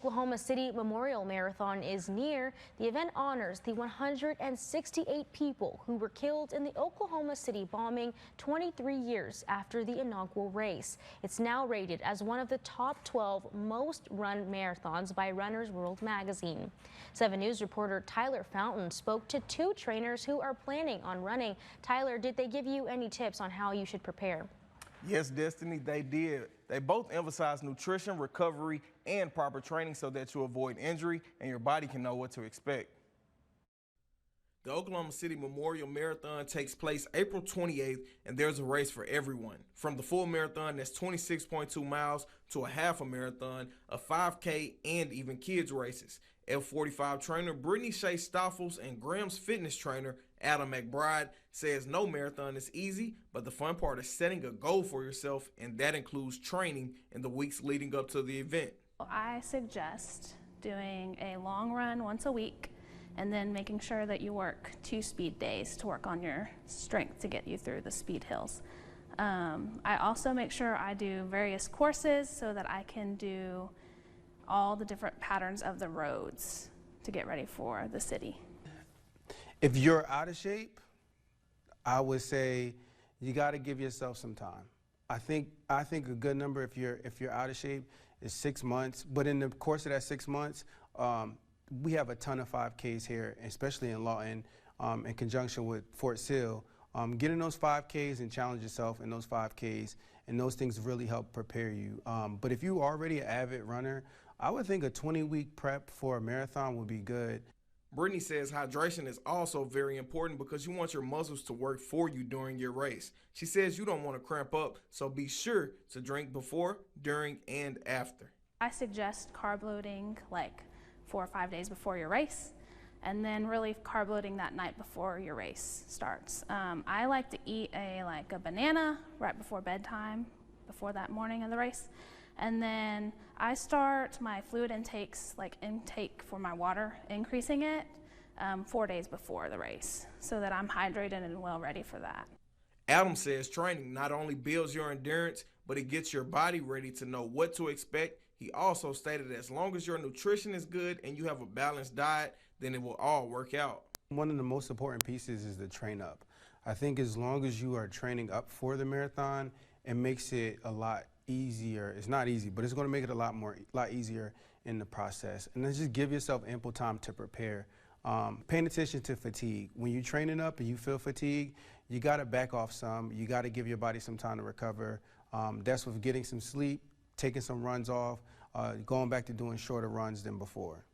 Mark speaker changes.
Speaker 1: Oklahoma City Memorial Marathon is near. The event honors the 168 people who were killed in the Oklahoma City bombing 23 years after the inaugural race. It's now rated as one of the top 12 most run marathons by Runner's World magazine. 7 News reporter Tyler Fountain spoke to 2 trainers who are planning on running. Tyler, did they give you any tips on how you should prepare?
Speaker 2: Yes, Destiny, they did. They both emphasize nutrition, recovery, and proper training so that you avoid injury and your body can know what to expect. The Oklahoma City Memorial Marathon takes place April 28th, and there's a race for everyone. From the full marathon, that's 26.2 miles, to a half a marathon, a 5K, and even kids races. F45 trainer Brittany Shea Stoffels and Graham's fitness trainer Adam McBride says no marathon is easy, but the fun part is setting a goal for yourself, and that includes training in the weeks leading up to the event.
Speaker 3: I suggest doing a long run once a week, and then making sure that you work 2 speed days to work on your strength to get you through the speed hills. I also make sure I do various courses so that I can do all the different patterns of the roads to get ready for the city.
Speaker 4: If you're out of shape, I would say you got to give yourself some time. I think a good number if you're out of shape is 6 months. But in the course of that 6 months, we have a ton of 5Ks here, especially in Lawton, in conjunction with Fort Sill. Get in those 5Ks and challenge yourself in those 5Ks, and those things really help prepare you. But if you're already an avid runner, I would think a 20-week prep for a marathon would be good.
Speaker 2: Brittany says hydration is also very important because you want your muscles to work for you during your race. She says you don't want to cramp up, so be sure to drink before, during, and after.
Speaker 3: I suggest carb loading like 4 or 5 days before your race, and then really carb loading that night before your race starts. I like to eat a banana right before bedtime, before that morning of the race. And then I start my fluid intake for my water, increasing it 4 days before the race so that I'm hydrated and well ready for that.
Speaker 2: Adam says training not only builds your endurance, but it gets your body ready to know what to expect. He also stated as long as your nutrition is good and you have a balanced diet, then it will all work out.
Speaker 4: One of the most important pieces is the train up. I think as long as you are training up for the marathon, it makes it a lot easier. It's not easy, but it's going to make it a lot easier in the process. And then just give yourself ample time to prepare. Paying attention to fatigue. When you're training up and you feel fatigue, you got to back off some. You got to give your body some time to recover. That's with getting some sleep, taking some runs off, going back to doing shorter runs than before.